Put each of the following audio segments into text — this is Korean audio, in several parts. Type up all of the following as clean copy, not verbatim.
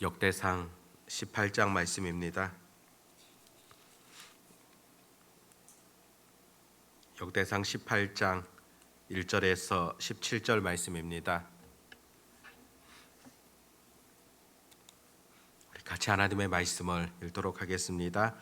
역대상 18장 말씀입니다. 역대상 18장 1절에서 17절 말씀입니다. 우리 같이 하나님의 말씀을 읽도록 하겠습니다.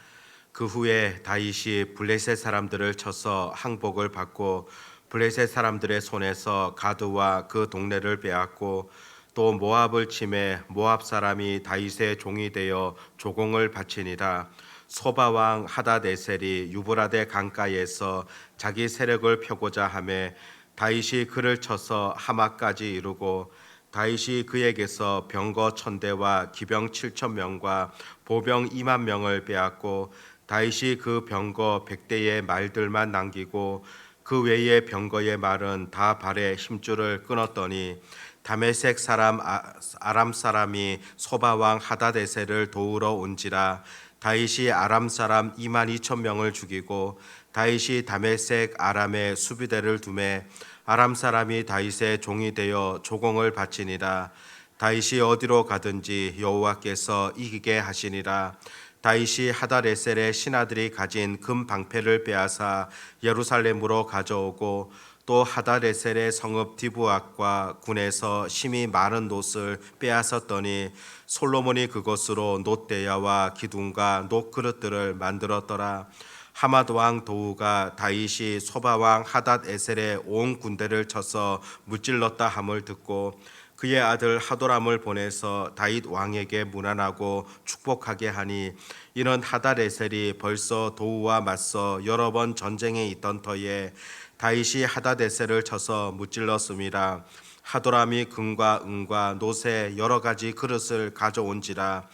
그 후에 다윗이 블레셋 사람들을 쳐서 항복을 받고 블레셋 사람들의 손에서 가드와 그 동네를 빼앗고 또 모압을 치매 모압 사람이 다윗의 종이 되어 조공을 바치니라. 소바 왕 하닷에셀이 유브라데 강가에서 자기 세력을 펴고자 하매 다윗이 그를 쳐서 하마까지 이르고 다윗이 그에게서 병거 1000대와 기병 7000명과 보병 2만 명을 빼앗고 다윗이 그 병거 100대의 말들만 남기고 그 외의 병거의 말은 다 발에 힘줄을 끊었더니 다메섹 사람 아람 사람이 소바 왕 하닷에셀을 도우러 온지라. 다윗이 아람 사람 2만 2천 명을 죽이고 다윗이 다메섹 아람의 수비대를 두매 아람 사람이 다윗의 종이 되어 조공을 바치니라. 다윗이 어디로 가든지 여호와께서 이기게 하시니라. 다윗이 하닷에셀의 신하들이 가진 금 방패를 빼앗아 예루살렘으로 가져오고 또 하닷에셀의 성읍 디브앗과 군에서 심히 많은 놋을 빼앗았더니 솔로몬이 그것으로 놋대야와 기둥과 놋그릇들을 만들었더라. 하맛 왕 도우가 다윗이 소바 왕 하닷에셀의 온 군대를 쳐서 무찔렀다 함을 듣고 그의 아들 하도람을 보내서 다윗 왕에게 문안하고 축복하게 하니 이는 하닷에셀이 벌써 도우와 맞서 여러 번 전쟁에 있던 터에 다윗이 하닷에셀을 쳐서 무찔렀음이라. 하도람이 금과 은과 놋의 여러 가지 그릇을 가져온지라.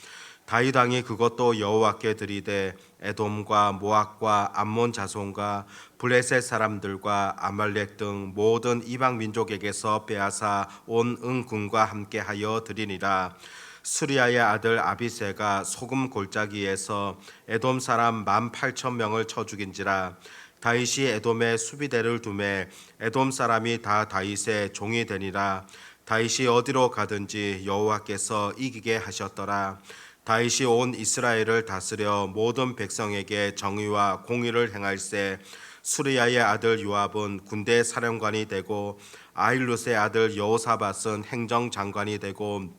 다윗 왕이 그것도 여호와께 드리되 에돔과 모압과 암몬 자손과 블레셋 사람들과 아말렉 등 모든 이방 민족에게서 빼앗아 온 은군과 함께하여 드리니라. 수리아의 아들 아비새가 소금 골짜기에서 에돔 사람 18,000명을 쳐 죽인지라. 다윗이 에돔의 수비대를 두매 에돔 사람이 다 다윗의 종이 되니라. 다윗이 어디로 가든지 여호와께서 이기게 하셨더라. 다윗이 온 이스라엘을 다스려 모든 백성에게 정의와 공의를 행할세. 수리아의 아들 요압은 군대 사령관이 되고 아힐룻의 아들 여호사밧은 행정장관이 되고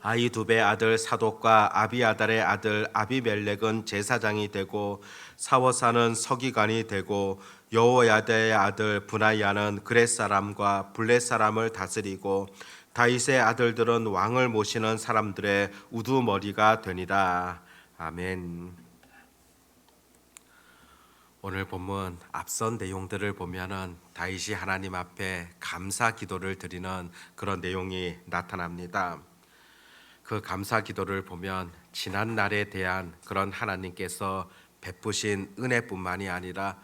아히두베의 아들 사독과 아비아달의 아들 아비멜렉은 제사장이 되고 사워사는 서기관이 되고 여호야다의 아들 브나야는 그렛 사람과 블렛 사람을 다스리고 다윗의 아들들은 왕을 모시는 사람들의 우두머리가 되니라. 아멘. 오늘 본문 앞선 내용들을 보면은 다윗이 하나님 앞에 감사 기도를 드리는 그런 내용이 나타납니다. 그 감사 기도를 보면 지난 날에 대한 그런 하나님께서 베푸신 은혜뿐만이 아니라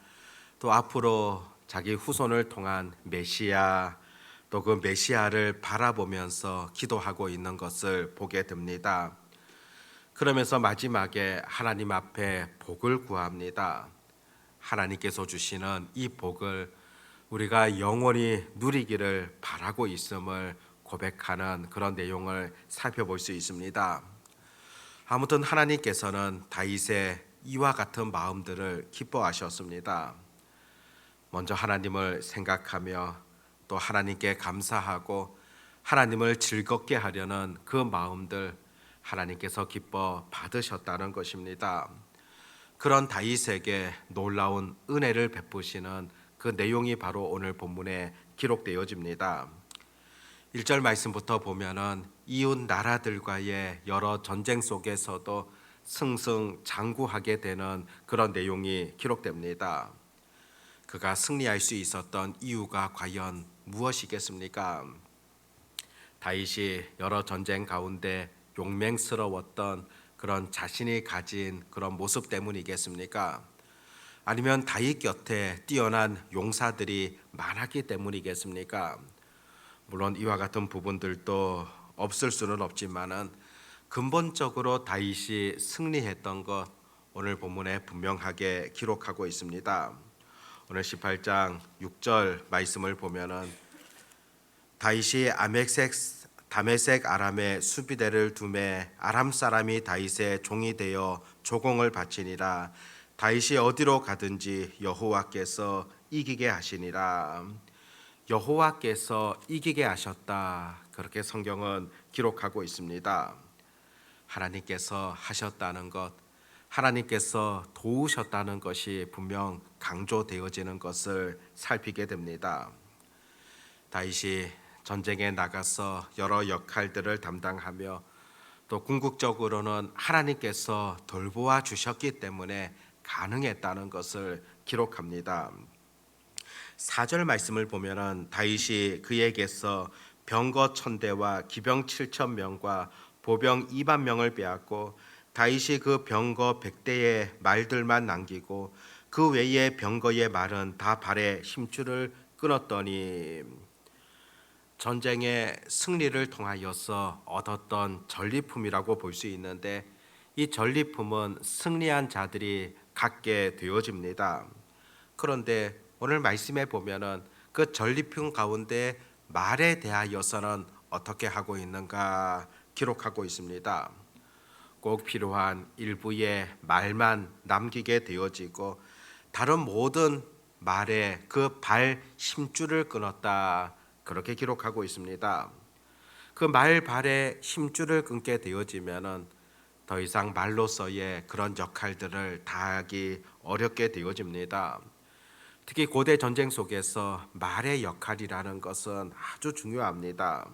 또 앞으로 자기 후손을 통한 메시아 또 그 메시아를 바라보면서 기도하고 있는 것을 보게 됩니다. 그러면서 마지막에 하나님 앞에 복을 구합니다. 하나님께서 주시는 이 복을 우리가 영원히 누리기를 바라고 있음을 고백하는 그런 내용을 살펴볼 수 있습니다. 아무튼 하나님께서는 다윗의 이와 같은 마음들을 기뻐하셨습니다. 먼저 하나님을 생각하며 또 하나님께 감사하고 하나님을 즐겁게 하려는 그 마음들 하나님께서 기뻐 받으셨다는 것입니다. 그런 다윗에게 놀라운 은혜를 베푸시는 그 내용이 바로 오늘 본문에 기록되어집니다. 1절 말씀부터 보면은 이웃 나라들과의 여러 전쟁 속에서도 승승장구하게 되는 그런 내용이 기록됩니다. 그가 승리할 수 있었던 이유가 과연 무엇이겠습니까? 다윗이 여러 전쟁 가운데 용맹스러웠던 그런 자신이 가진 그런 모습 때문이겠습니까? 아니면 다윗 곁에 뛰어난 용사들이 많았기 때문이겠습니까? 물론 이와 같은 부분들도 없을 수는 없지만은 근본적으로 다윗이 승리했던 것 오늘 본문에 분명하게 기록하고 있습니다. 오늘 18장 6절 말씀을 보면은 다윗이 다메섹 아람에 수비대를 두매 아람 사람이 다윗의 종이 되어 조공을 바치니라. 다윗이 어디로 가든지 여호와께서 이기게 하시니라. 여호와께서 이기게 하셨다. 그렇게 성경은 기록하고 있습니다. 하나님께서 하셨다는 것, 하나님께서 도우셨다는 것이 분명 강조되어지는 것을 살피게 됩니다. 다윗이 전쟁에 나가서 여러 역할들을 담당하며 또 궁극적으로는 하나님께서 돌보아 주셨기 때문에 가능했다는 것을 기록합니다. 4절 말씀을 보면은 다윗이 그에게서 병거 1000대와 기병 7000명과 보병 2만 명을 빼앗고 다윗이 그 병거 100대의 말들만 남기고 그 외의 병거의 말은 다 발에 힘줄을 끊었더니 전쟁의 승리를 통하여서 얻었던 전리품이라고 볼 수 있는데 이 전리품은 승리한 자들이 갖게 되어집니다. 그런데 오늘 말씀에 보면은 그 전리품 가운데 말에 대하여서는 어떻게 하고 있는가 기록하고 있습니다. 꼭 필요한 일부의 말만 남기게 되어지고 다른 모든 말에 그 발 힘줄을 끊었다. 그렇게 기록하고 있습니다. 그 말 발에 힘줄을 끊게 되어지면은 더 이상 말로서의 그런 역할들을 다하기 어렵게 되어집니다. 특히 고대 전쟁 속에서 말의 역할이라는 것은 아주 중요합니다.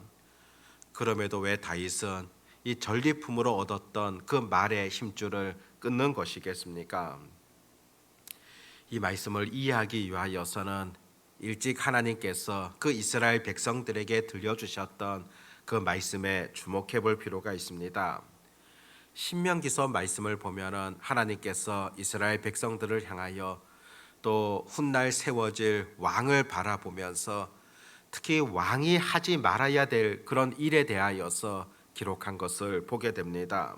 그럼에도 왜 다윗은 이 전리품으로 얻었던 그 말의 힘줄을 끊는 것이겠습니까? 이 말씀을 이해하기 위하여서는 일찍 하나님께서 그 이스라엘 백성들에게 들려주셨던 그 말씀에 주목해 볼 필요가 있습니다. 신명기서 말씀을 보면은 하나님께서 이스라엘 백성들을 향하여 또 훗날 세워질 왕을 바라보면서 특히 왕이 하지 말아야 될 그런 일에 대하여서 기록한 것을 보게 됩니다.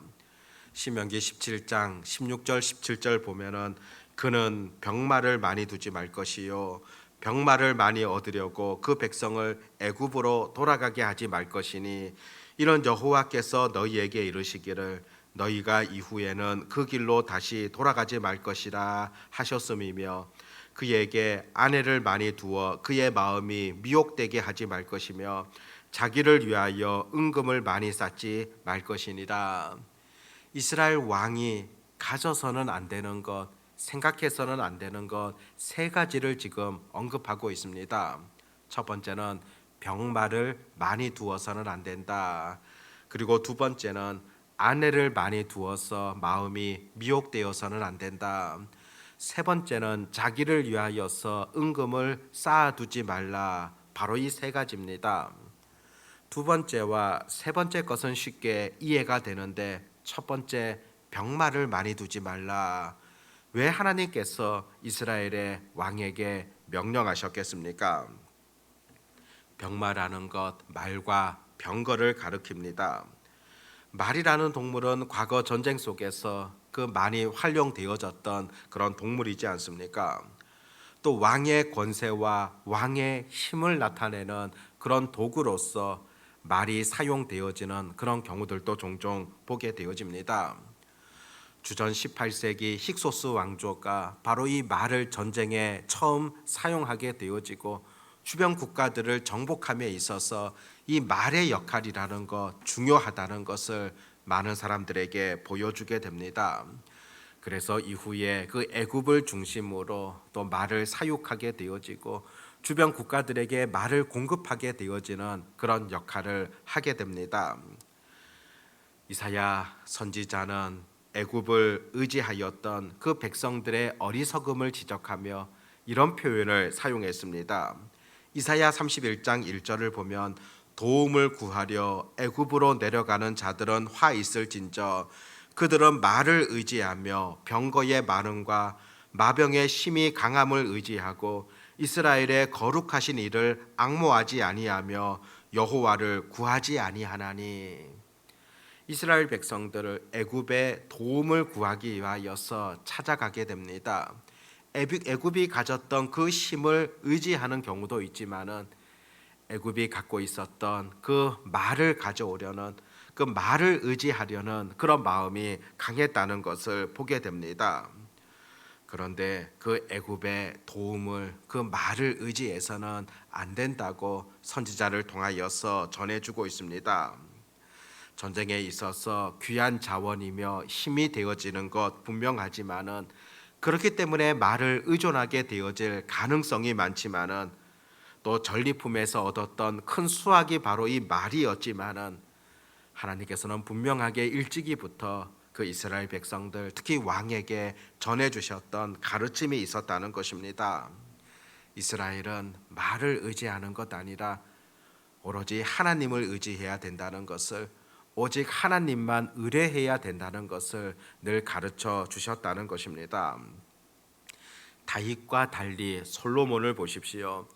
신명기 17장 16절 17절 보면은 그는 병마를 많이 두지 말 것이요 병마를 많이 얻으려고 그 백성을 애굽으로 돌아가게 하지 말 것이니 이런 여호와께서 너희에게 이르시기를 너희가 이후에는 그 길로 다시 돌아가지 말 것이라 하셨음이며 그에게 아내를 많이 두어 그의 마음이 미혹되게 하지 말 것이며 자기를 위하여 은금을 많이 쌓지 말 것이니라. 이스라엘 왕이 가져서는 안 되는 것, 생각해서는 안 되는 것 세 가지를 지금 언급하고 있습니다. 첫 번째는 병마를 많이 두어서는 안 된다. 그리고 두 번째는 아내를 많이 두어서 마음이 미혹되어서는 안 된다. 세 번째는 자기를 위하여서 은금을 쌓아두지 말라. 바로 이 세 가지입니다. 두 번째와 세 번째 것은 쉽게 이해가 되는데 첫 번째 병마를 많이 두지 말라. 왜 하나님께서 이스라엘의 왕에게 명령하셨겠습니까? 병마라는 것 말과 병거를 가리킵니다. 말이라는 동물은 과거 전쟁 속에서 그 많이 활용되어졌던 그런 동물이지 않습니까? 또 왕의 권세와 왕의 힘을 나타내는 그런 도구로서 말이 사용되어지는 그런 경우들도 종종 보게 되어집니다. 주전 18세기 힉소스 왕조가 바로 이 말을 전쟁에 처음 사용하게 되어지고 주변 국가들을 정복함에 있어서 이 말의 역할이라는 것 중요하다는 것을 많은 사람들에게 보여주게 됩니다. 그래서 이후에 그 애굽을 중심으로 또 말을 사육하게 되어지고 주변 국가들에게 말을 공급하게 되어지는 그런 역할을 하게 됩니다. 이사야 선지자는 애굽을 의지하였던 그 백성들의 어리석음을 지적하며 이런 표현을 사용했습니다. 이사야 31장 1절을 보면 도움을 구하려 애굽으로 내려가는 자들은 화 있을진저 그들은 말을 의지하며 병거의 많음과 마병의 심히 강함을 의지하고 이스라엘의 거룩하신 이를 앙모하지 아니하며 여호와를 구하지 아니하나니. 이스라엘 백성들을 애굽의 도움을 구하기 위하여서 찾아가게 됩니다. 애굽이 가졌던 그 힘을 의지하는 경우도 있지만은 애굽이 갖고 있었던 그 말을 가져오려는, 그 말을 의지하려는 그런 마음이 강했다는 것을 보게 됩니다. 그런데 그 애굽의 도움을, 그 말을 의지해서는 안 된다고 선지자를 통하여서 전해주고 있습니다. 전쟁에 있어서 귀한 자원이며 힘이 되어지는 것 분명하지만은, 그렇기 때문에 말을 의존하게 되어질 가능성이 많지만은, 또 전리품에서 얻었던 큰 수확이 바로 이 말이었지만은, 하나님께서는 분명하게 일찍이부터 그 이스라엘 백성들, 특히 왕에게 전해주셨던 가르침이 있었다는 것입니다. 이스라엘은 말을 의지하는 것 아니라 오로지 하나님을 의지해야 된다는 것을, 오직 하나님만 의뢰해야 된다는 것을 늘 가르쳐 주셨다는 것입니다. 다윗과 달리 솔로몬을 보십시오.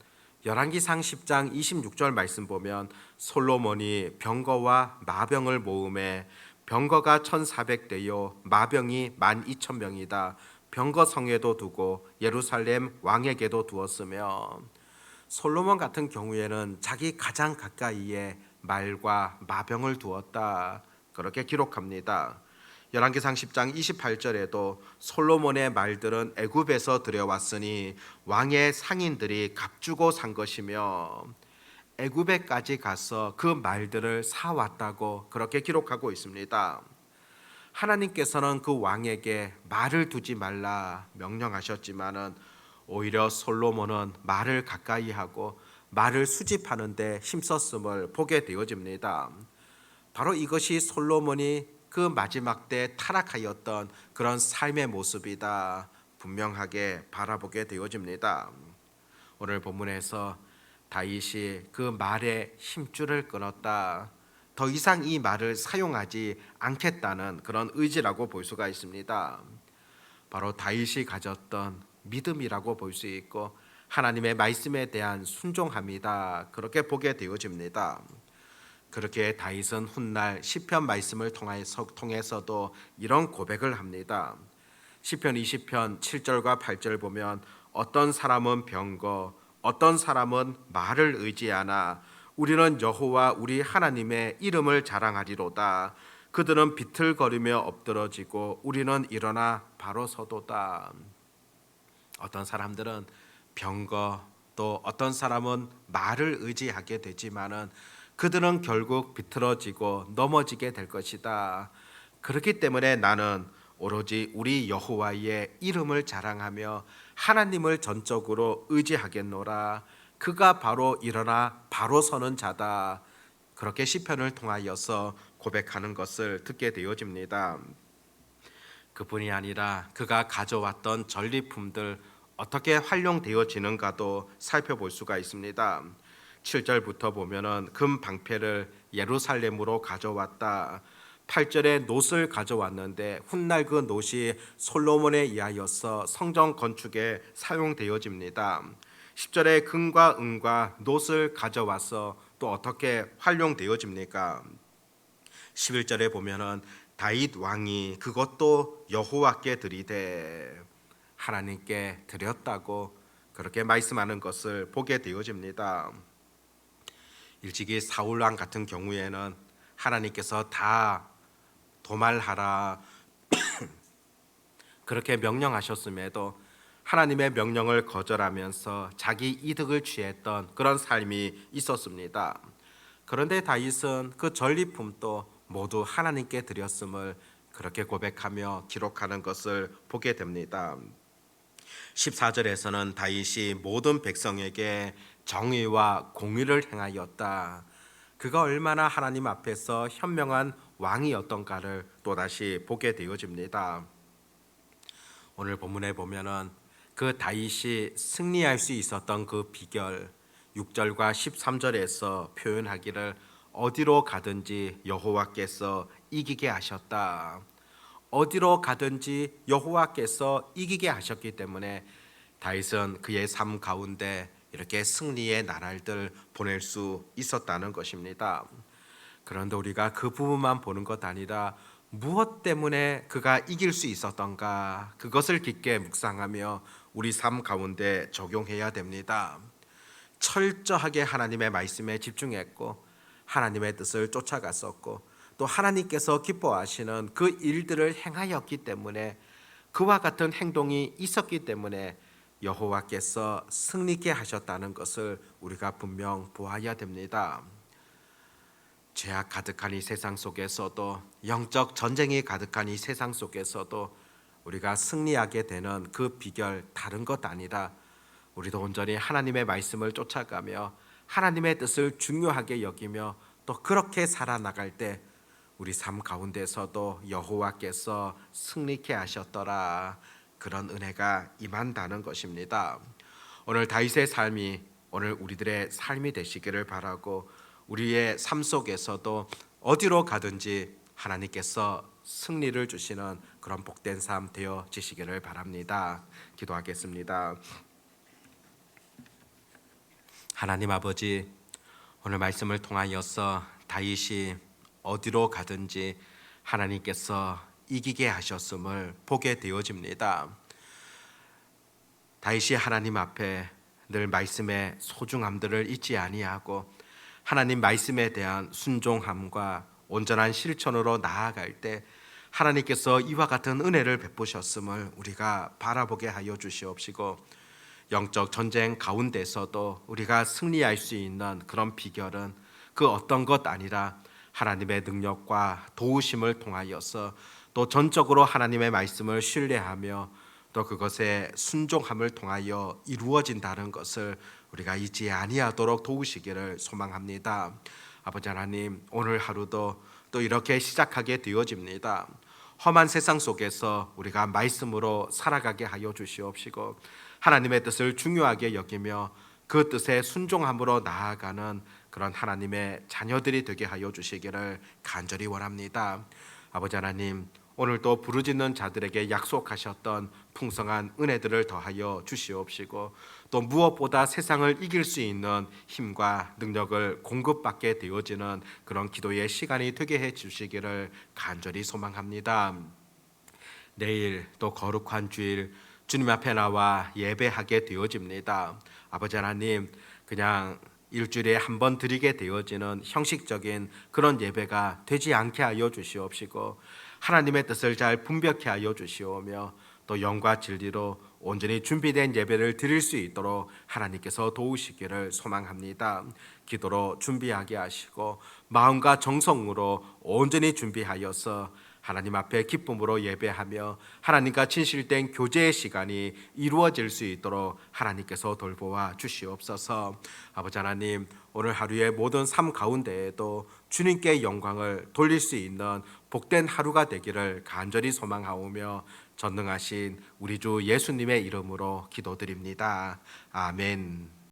열왕기상 10장 26절 말씀 보면 솔로몬이 병거와 마병을 모음에 병거가 1,400대요 마병이 12,000명이다. 병거 성에도 두고 예루살렘 왕에게도 두었으며, 솔로몬 같은 경우에는 자기 가장 가까이에 말과 마병을 두었다, 그렇게 기록합니다. 열왕기상 10장 28절에도 솔로몬의 말들은 애굽에서 들여왔으니 왕의 상인들이 값주고 산 것이며, 애굽에까지 가서 그 말들을 사왔다고 그렇게 기록하고 있습니다. 하나님께서는 그 왕에게 말을 두지 말라 명령하셨지만은, 오히려 솔로몬은 말을 가까이 하고 말을 수집하는 데 힘썼음을 보게 되어집니다. 바로 이것이 솔로몬이 그 마지막 때 타락하였던 그런 삶의 모습이다, 분명하게 바라보게 되어집니다. 오늘 본문에서 다윗이 그 말에 힘줄을 끊었다, 더 이상 이 말을 사용하지 않겠다는 그런 의지라고 볼 수가 있습니다. 바로 다윗이 가졌던 믿음이라고 볼 수 있고 하나님의 말씀에 대한 순종함이다, 그렇게 보게 되어집니다. 그렇게 다윗은 훗날 시편 말씀을 통해서도 이런 고백을 합니다. 시편 20편 7절과 8절 보면 어떤 사람은 병거, 어떤 사람은 말을 의지하나 우리는 여호와 우리 하나님의 이름을 자랑하리로다. 그들은 비틀거리며 엎드러지고 우리는 일어나 바로 서도다. 어떤 사람들은 병거, 또 어떤 사람은 말을 의지하게 되지만은 그들은 결국 비틀어지고 넘어지게 될 것이다. 그렇기 때문에 나는 오로지 우리 여호와의 이름을 자랑하며 하나님을 전적으로 의지하겠노라. 그가 바로 일어나 바로 서는 자다. 그렇게 시편을 통하여서 고백하는 것을 듣게 되어집니다. 그뿐이 아니라 그가 가져왔던 전리품들 어떻게 활용되어지는가도 살펴볼 수가 있습니다. 7절부터 보면은 금 방패를 예루살렘으로 가져왔다. 8절에 놋을 가져왔는데 훗날 그 놋이 솔로몬에 의하여서 성전 건축에 사용되어집니다. 10절에 금과 은과 놋을 가져와서 또 어떻게 활용되어집니까? 11절에 보면은 다윗 왕이 그것도 여호와께 드리되, 하나님께 드렸다고 그렇게 말씀하는 것을 보게 되어집니다. 일찍이 사울 왕 같은 경우에는 하나님께서 다 도말하라 그렇게 명령하셨음에도 하나님의 명령을 거절하면서 자기 이득을 취했던 그런 삶이 있었습니다. 그런데 다윗은 그 전리품도 모두 하나님께 드렸음을 그렇게 고백하며 기록하는 것을 보게 됩니다. 14절에서는 다윗이 모든 백성에게 정의와 공의를 행하였다. 그가 얼마나 하나님 앞에서 현명한 왕이었던가를 또다시 보게 되어집니다. 오늘 본문에 보면은 그 다윗이 승리할 수 있었던 그 비결 6절과 13절에서 표현하기를 어디로 가든지 여호와께서 이기게 하셨다. 어디로 가든지 여호와께서 이기게 하셨기 때문에 다윗은 그의 삶 가운데 이렇게 승리의 나날들 보낼 수 있었다는 것입니다. 그런데 우리가 그 부분만 보는 것 아니라 무엇 때문에 그가 이길 수 있었던가, 그것을 깊게 묵상하며 우리 삶 가운데 적용해야 됩니다. 철저하게 하나님의 말씀에 집중했고 하나님의 뜻을 쫓아갔었고 또 하나님께서 기뻐하시는 그 일들을 행하였기 때문에 그와 같은 행동이 있었기 때문에 여호와께서 승리케 하셨다는 것을 우리가 분명 보아야 됩니다. 죄악 가득한 이 세상 속에서도 영적 전쟁이 가득한 이 세상 속에서도 우리가 승리하게 되는 그 비결 다른 것 아니라 우리도 온전히 하나님의 말씀을 쫓아가며 하나님의 뜻을 중요하게 여기며 또 그렇게 살아나갈 때 우리 삶 가운데서도 여호와께서 승리케 하셨더라 그런 은혜가 임한다는 것입니다. 오늘 다윗의 삶이 오늘 우리들의 삶이 되시기를 바라고 우리의 삶 속에서도 어디로 가든지 하나님께서 승리를 주시는 그런 복된 삶 되어지시기를 바랍니다. 기도하겠습니다. 하나님 아버지, 오늘 말씀을 통하여서 다윗이 어디로 가든지 하나님께서 이기게 하셨음을 보게 되어집니다. 다윗이 하나님 앞에 늘 말씀의 소중함들을 잊지 아니하고 하나님 말씀에 대한 순종함과 온전한 실천으로 나아갈 때 하나님께서 이와 같은 은혜를 베푸셨음을 우리가 바라보게 하여 주시옵시고 영적 전쟁 가운데서도 우리가 승리할 수 있는 그런 비결은 그 어떤 것 아니라 하나님의 능력과 도우심을 통하여서 또 전적으로 하나님의 말씀을 신뢰하며 또 그것에 순종함을 통하여 이루어진다는 것을 우리가 잊지 아니하도록 도우시기를 소망합니다. 아버지 하나님, 오늘 하루도 또 이렇게 시작하게 되어집니다. 험한 세상 속에서 우리가 말씀으로 살아가게 하여 주시옵시고 하나님의 뜻을 중요하게 여기며 그 뜻에 순종함으로 나아가는 그런 하나님의 자녀들이 되게 하여 주시기를 간절히 원합니다. 아버지 하나님, 오늘도 부르짖는 자들에게 약속하셨던 풍성한 은혜들을 더하여 주시옵시고 또 무엇보다 세상을 이길 수 있는 힘과 능력을 공급받게 되어지는 그런 기도의 시간이 되게 해 주시기를 간절히 소망합니다. 내일 또 거룩한 주일 주님 앞에 나와 예배하게 되어집니다. 아버지 하나님, 그냥 일주일에 한 번 드리게 되어지는 형식적인 그런 예배가 되지 않게 하여 주시옵시고 하나님의 뜻을 잘 분별케 하여 주시오며 또 영과 진리로 온전히 준비된 예배를 드릴 수 있도록 하나님께서 도우시기를 소망합니다. 기도로 준비하게 하시고 마음과 정성으로 온전히 준비하여서 하나님 앞에 기쁨으로 예배하며 하나님과 진실된 교제의 시간이 이루어질 수 있도록 하나님께서 돌보아 주시옵소서. 아버지 하나님, 오늘 하루의 모든 삶 가운데에도 주님께 영광을 돌릴 수 있는 복된 하루가 되기를 간절히 소망하오며 전능하신 우리 주 예수님의 이름으로 기도드립니다. 아멘.